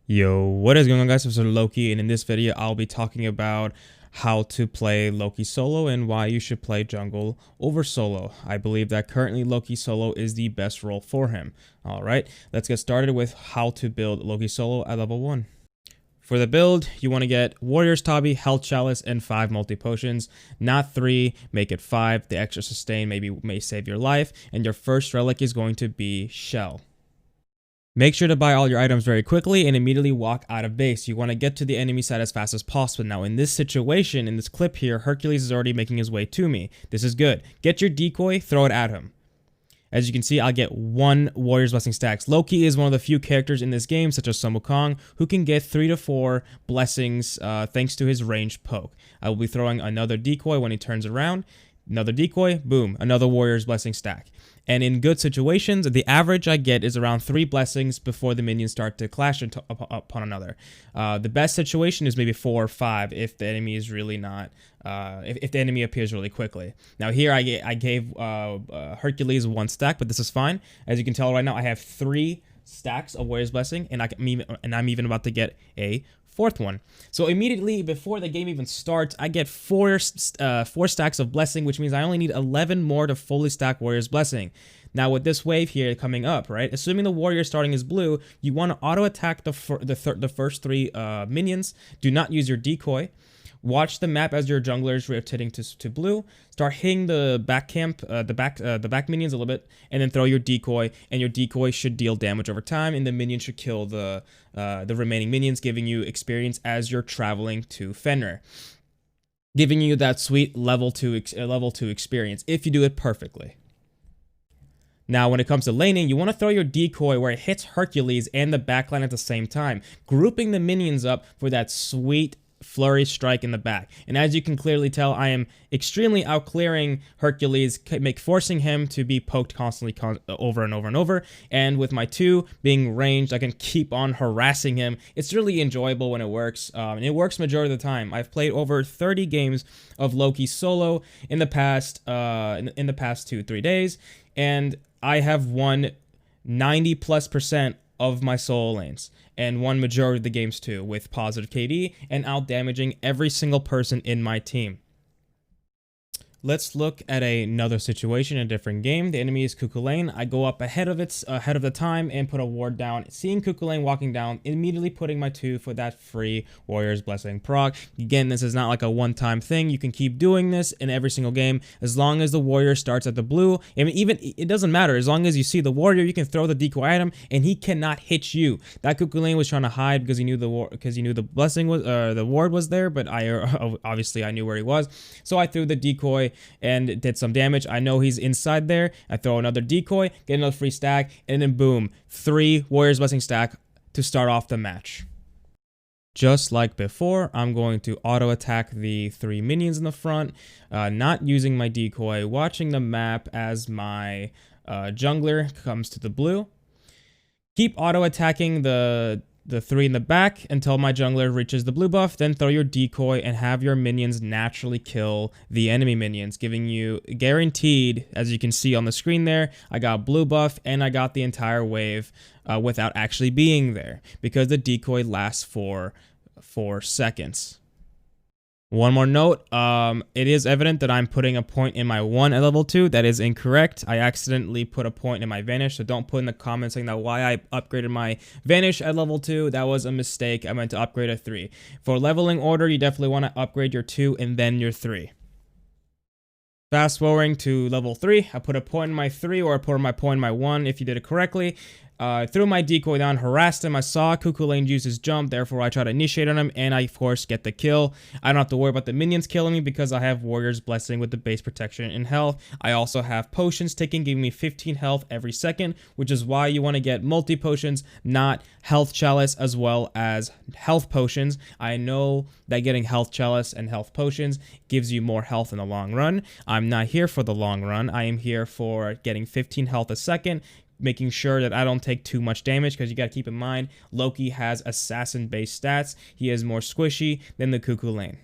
Yo, what is going on, guys? This is Loki, and in this video I'll be talking about how to play Loki solo and why you should play jungle over solo. I believe that currently Loki solo is the best role for him. Alright, let's get started with how to build Loki solo at level 1. For the build, you want to get Warrior's Tabi, Health Chalice, and 5 multi-potions. Not 3, make it 5. The extra sustain may save your life, and your first relic is going to be Shell. Make sure to buy all your items very quickly and immediately walk out of base. You want to get to the enemy side as fast as possible. Now in this situation, in this clip here, Hercules is already making his way to me. This is good. Get your decoy, throw it at him. As you can see, I'll get 1 Warrior's Blessing stacks. Loki is one of the few characters in this game, such as Sun Wukong, who can get 3 to 4 blessings thanks to his ranged poke. I will be throwing another decoy when he turns around. Another decoy, boom, another Warrior's Blessing stack. And in good situations, the average I get is around 3 blessings before the minions start to clash upon another. The best situation is maybe 4 or 5 if the enemy is really not, if the enemy appears really quickly. Now here I gave Hercules 1 stack, but this is fine. As you can tell right now, I have 3 stacks of Warrior's Blessing, and I'm even about to get a 4th one. So immediately before the game even starts, I get 4 stacks of Blessing, which means I only need 11 more to fully stack Warrior's Blessing. Now with this wave here coming up, right, assuming the warrior starting is blue, you want to auto attack the first 3 minions. Do not use your decoy. Watch the map as your jungler is rotating to blue. Start hitting the back camp, the back minions a little bit, and then throw your decoy. And your decoy should deal damage over time, and the minion should kill the remaining minions, giving you experience as you're traveling to Fenrir, giving you that sweet level 2 experience if you do it perfectly. Now, when it comes to laning, you want to throw your decoy where it hits Hercules and the backline at the same time, grouping the minions up for that sweet flurry strike in the back. And as you can clearly tell, I am extremely outclearing Hercules, forcing him to be poked constantly over and over and over. And with my 2 being ranged, I can keep on harassing him. It's really enjoyable when it works, and it works majority of the time. I've played over 30 games of Loki solo in the past 2-3 days, and I have won 90+% of my solo lanes, and won majority of the games too, with positive KD and out damaging every single person in my team. Let's look at another situation, a different game. The enemy is Cuckoo Lane. I go up ahead of the time and put a ward down. Seeing Cuckoo Lane walking down, immediately putting my 2 for that free Warrior's Blessing proc. Again, this is not like a one-time thing. You can keep doing this in every single game as long as the warrior starts at the blue. I mean, even it doesn't matter. As long as you see the warrior, you can throw the decoy at him and he cannot hit you. That Cuckoo Lane was trying to hide because he knew the blessing was the ward was there, but obviously I knew where he was, so I threw the decoy and did some damage. I know he's inside there. I throw another decoy, get another free stack, and then boom, 3 Warrior's Blessing stack to start off the match. Just like before, I'm going to auto attack the 3 minions in the front, not using my decoy, watching the map as my jungler comes to the blue. Keep auto attacking the 3 in the back until my jungler reaches the blue buff, then throw your decoy and have your minions naturally kill the enemy minions, giving you guaranteed, as you can see on the screen there, I got blue buff and I got the entire wave without actually being there, because the decoy lasts for 4 seconds. One more note, it is evident that I'm putting a point in my 1 at level 2. That is incorrect. I accidentally put a point in my Vanish, so don't put in the comments saying that why I upgraded my Vanish at level 2. That was a mistake. I meant to upgrade a 3. For leveling order, you definitely want to upgrade your 2 and then your 3. Fast forwarding to level 3, I put a point in my 3, or I put my point in my 1 if you did it correctly. Threw my decoy down, harassed him. I saw Cuckoo Lane use his jump, therefore I try to initiate on him, and I of course get the kill. I don't have to worry about the minions killing me because I have Warrior's Blessing with the base protection and health. I also have potions ticking, giving me 15 health every second, which is why you want to get multi-potions, not health chalice as well as health potions. I know that getting health chalice and health potions gives you more health in the long run. I'm not here for the long run. I am here for getting 15 health a second, making sure that I don't take too much damage, because you got to keep in mind, Loki has assassin-based stats. He is more squishy than the Cuckoo Lane.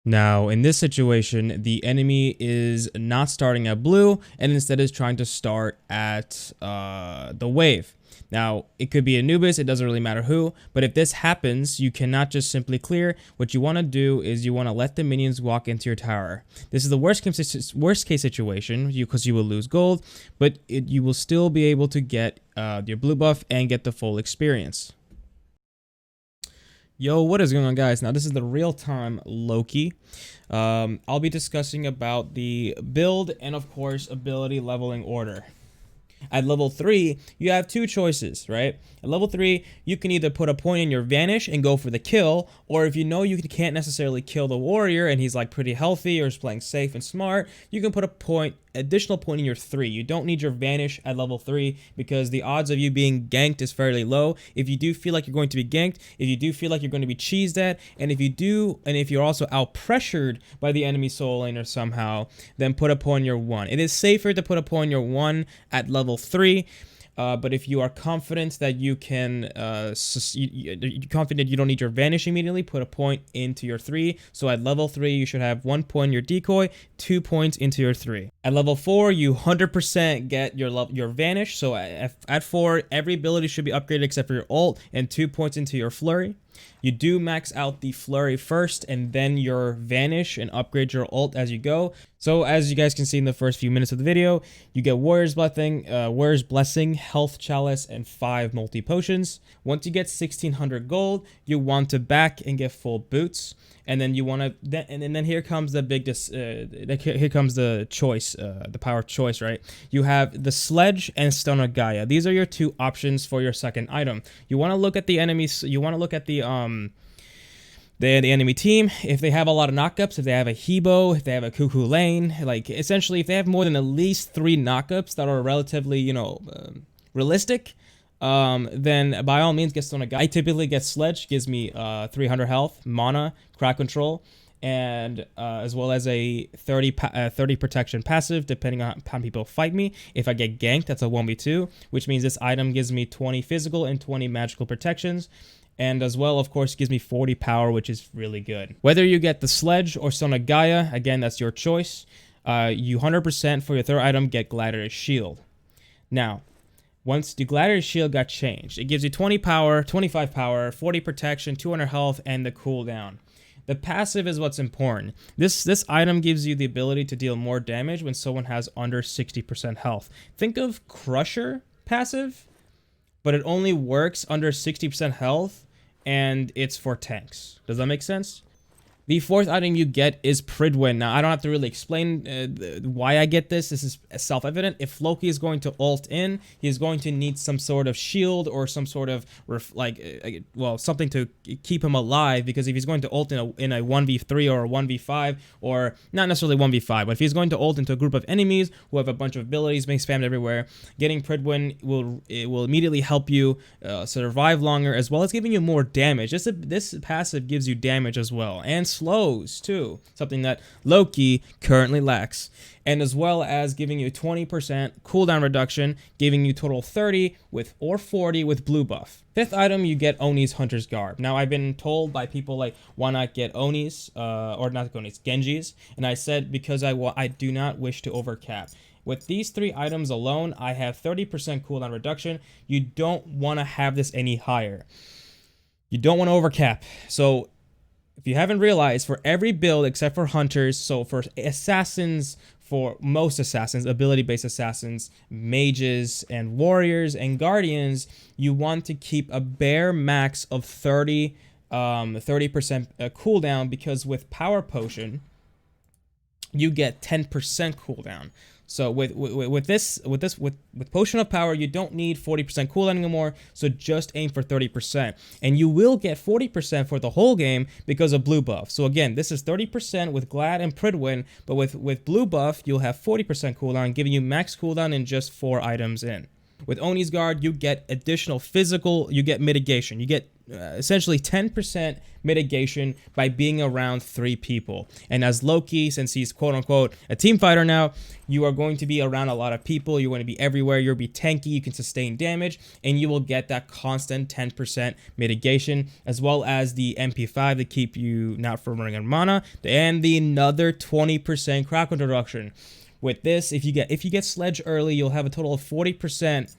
Now, in this situation, the enemy is not starting at blue and instead is trying to start at the wave. Now, it could be Anubis, it doesn't really matter who, but if this happens, you cannot just simply clear. What you want to do is you want to let the minions walk into your tower. This is the worst case situation, because you will lose gold, but you will still be able to get your blue buff and get the full experience. Yo, what is going on, guys? Now, this is the real-time Loki. I'll be discussing about the build and, of course, ability leveling order. At level 3, you have two choices, right? At level 3, you can either put a point in your Vanish and go for the kill, or if you know you can't necessarily kill the warrior and he's like pretty healthy or is playing safe and smart, you can put a additional point in your 3. You don't need your Vanish at level 3 because the odds of you being ganked is fairly low. If you do feel like you're going to be ganked, if you do feel like you're going to be cheesed at, and if you're also out pressured by the enemy soul laner somehow, then put a point in your 1. It is safer to put a point in your 1 at level 3. But if you are confident that you can, confident you don't need your Vanish immediately, put a point into your 3. So at level 3, you should have 1 point in your decoy, 2 points into your 3. At level 4, you 100% get your Vanish. So at 4, every ability should be upgraded except for your ult, and 2 points into your Flurry. You do max out the Flurry first and then your Vanish and upgrade your ult as you go. So as you guys can see in the first few minutes of the video, you get Warrior's Blessing, Health Chalice, and 5 multi-potions. Once you get 1600 gold, you want to back and get full boots. And then you want to, and then here comes the big, here comes the choice, the power of choice, right? You have the Sledge and Stone of Gaia. These are your two options for your second item. You want to look at the enemies. You want to look at the enemy team. If they have a lot of knockups, if they have a Hebo, if they have a Cuckoo Lane, like essentially, if they have more than at least 3 knockups that are relatively, realistic. Then by all means get Stone of Gaia. I typically get Sledge, gives me 300 health, mana, crack control, and as well as a 30 protection passive, depending on how people fight me. If I get ganked, that's a 1v2, which means this item gives me 20 physical and 20 magical protections. And as well, of course, gives me 40 power, which is really good. Whether you get the Sledge or Stone of Gaia, again, that's your choice. You 100% for your third item get Gladiator's Shield. Now, once the Gladiator's Shield got changed, it gives you 20 power, 25 power, 40 protection, 200 health, and the cooldown. The passive is what's important. This item gives you the ability to deal more damage when someone has under 60% health. Think of Crusher passive, but it only works under 60% health, and it's for tanks. Does that make sense? The fourth item you get is Pridwin. Now, I don't have to really explain why I get this. This is self-evident. If Loki is going to ult in, he's going to need some sort of shield or some sort of, something to keep him alive. Because if he's going to ult in a 1v3 or a 1v5, or not necessarily 1v5, but if he's going to ult into a group of enemies who have a bunch of abilities being spammed everywhere, getting Pridwin will immediately help you survive longer, as well as giving you more damage. This passive gives you damage as well, and slows too, something that Loki currently lacks, and as well as giving you 20% cooldown reduction, giving you total 30 or 40 with blue buff. Fifth item, you get Oni's Hunter's Garb. Now, I've been told by people like, why not get Oni's, or not Oni's, Genji's, and I said because I do not wish to overcap. With these 3 items alone, I have 30% cooldown reduction. You don't want to have this any higher. You don't want to overcap. So if you haven't realized, for every build except for hunters, so for assassins, for most assassins, ability-based assassins, mages, and warriors, and guardians, you want to keep a bare max of 30% cooldown, because with Power Potion, you get 10% cooldown. So with Potion of Power, you don't need 40% cooldown anymore, so just aim for 30%. And you will get 40% for the whole game because of blue buff. So again, this is 30% with Glad and Pridwin, but with blue buff, you'll have 40% cooldown, giving you max cooldown in just 4 items in. With Oni's Guard, you get additional physical, you get mitigation. You get essentially 10% mitigation by being around 3 people. And as Loki, since he's quote-unquote a team fighter now, you are going to be around a lot of people. You're going to be everywhere. You'll be tanky. You can sustain damage, and you will get that constant 10% mitigation, as well as the MP5 to keep you not from running out of mana, and the another 20% crack reduction. With this, if you get Sledge early, you'll have a total of 40%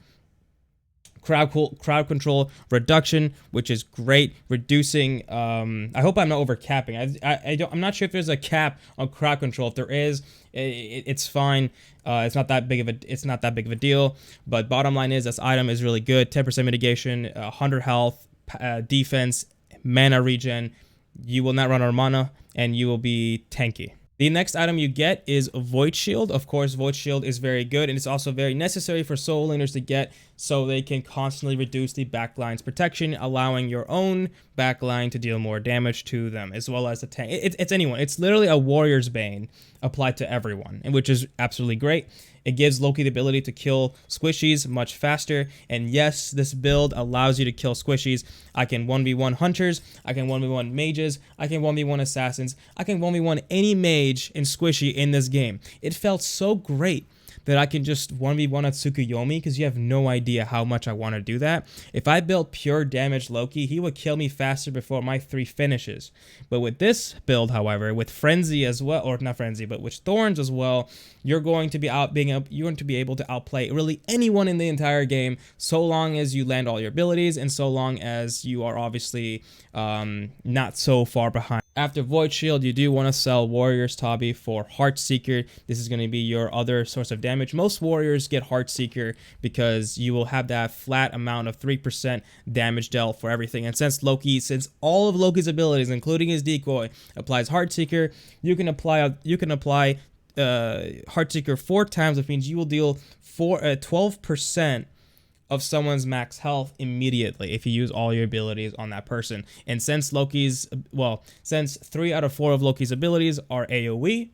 crowd control reduction, which is great, reducing. I hope I'm not over capping. I'm not sure if there's a cap on crowd control. If there is, it's fine. It's not that big of a deal. But bottom line is, this item is really good. 10% mitigation, 100 health, defense, mana regen. You will not run out of mana, and you will be tanky. The next item you get is Void Shield. Of course, Void Shield is very good, and it's also very necessary for solo laners to get, so they can constantly reduce the backline's protection, allowing your own backline to deal more damage to them, as well as the tank. It's anyone. It's literally a Warrior's Bane applied to everyone, and which is absolutely great. It gives Loki the ability to kill squishies much faster, and yes, this build allows you to kill squishies. I can 1v1 hunters, I can 1v1 mages, I can 1v1 assassins, I can 1v1 any mage and squishy in this game. It felt so great that I can just 1v1 at Tsukuyomi, because you have no idea how much I want to do that. If I built pure damage Loki, he would kill me faster before my 3 finishes. But with this build, however, with Frenzy as well, or not Frenzy, but with Thorns as well, you're going to be able to outplay really anyone in the entire game, so long as you land all your abilities, and so long as you are obviously not so far behind. After Void Shield, you do want to sell Warrior's Tabi for Heartseeker. This is going to be your other source of damage. Most warriors get Heartseeker because you will have that flat amount of 3% damage dealt for everything. And since all of Loki's abilities, including his decoy, applies Heartseeker, you can apply Heartseeker 4 times, which means you will deal 12% of someone's max health immediately if you use all your abilities on that person. And since 3 out of 4 of Loki's abilities are AoE,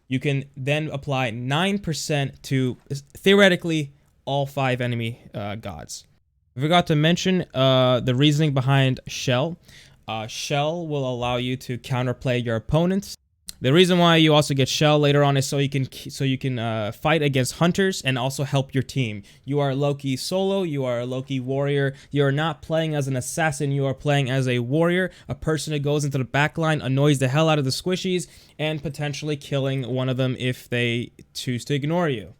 you can then apply 9% to theoretically all 5 enemy gods. I forgot to mention the reasoning behind Shell. Shell will allow you to counterplay your opponents. The reason why you also get Shell later on is so you can fight against hunters and also help your team. You are Loki solo, you are a Loki warrior. You are not playing as an assassin, you are playing as a warrior, a person who goes into the backline, annoys the hell out of the squishies, and potentially killing one of them if they choose to ignore you.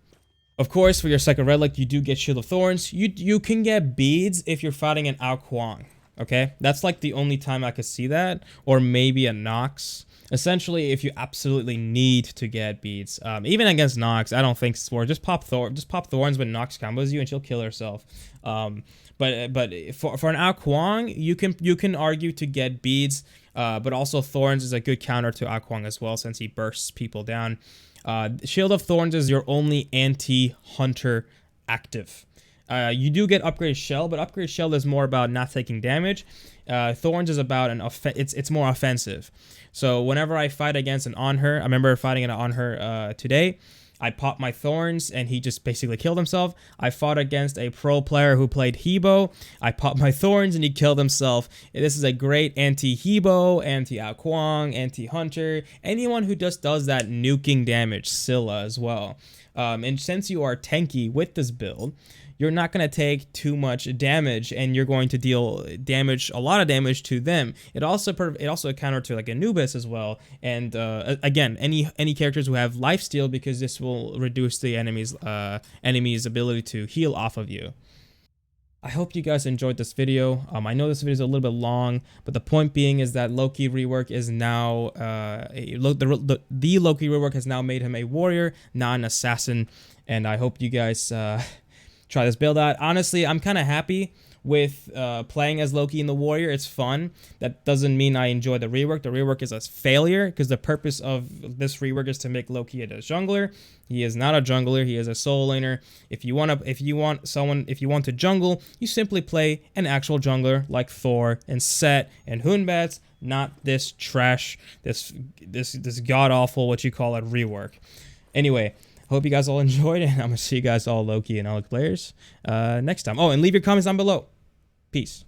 Of course, for your second relic, you do get Shield of Thorns. You can get beads if you're fighting an Ao Kuang. Okay, that's like the only time I could see that, or maybe a Nox. Essentially, if you absolutely need to get beads, even against Nox, I don't think Sword. Just pop Thorns when Nox combos you, and she'll kill herself. But for an Ao Kuang, you can argue to get beads, but also Thorns is a good counter to Ao Kuang as well, since he bursts people down. Shield of Thorns is your only anti-hunter active. You do get Upgrade Shell, but Upgrade Shell is more about not taking damage. Thorns is about it's more offensive. So whenever I fight against an On-Her, I remember fighting an On-Her today, I popped my Thorns and he just basically killed himself. I fought against a pro player who played Hebo. I popped my Thorns and he killed himself. This is a great anti-Hebo, anti-Ao Kuang, anti-Hunter, anyone who just does that nuking damage, Scylla as well. And since you are tanky with this build, you're not going to take too much damage, and you're going to deal a lot of damage to them. It also a counter to like Anubis as well, and again, any characters who have lifesteal, because this will reduce the enemy's ability to heal off of you. I hope you guys enjoyed this video. I know this video is a little bit long, but the point being is that Loki Rework is now the Loki Rework has now made him a warrior, not an assassin, and I hope you guys try this build out. Honestly, I'm kind of happy with playing as Loki in the warrior. It's fun. That doesn't mean I enjoy the rework. The rework is a failure, because the purpose of this rework is to make Loki a jungler. He is not a jungler. He is a solo laner. If you want to jungle, you simply play an actual jungler like Thor and Set and Hunbats, not this trash, this god awful, what you call it, rework. Anyway, hope you guys all enjoyed, and I'm going to see you guys all Loki and Alec players next time. Oh, and leave your comments down below. Peace.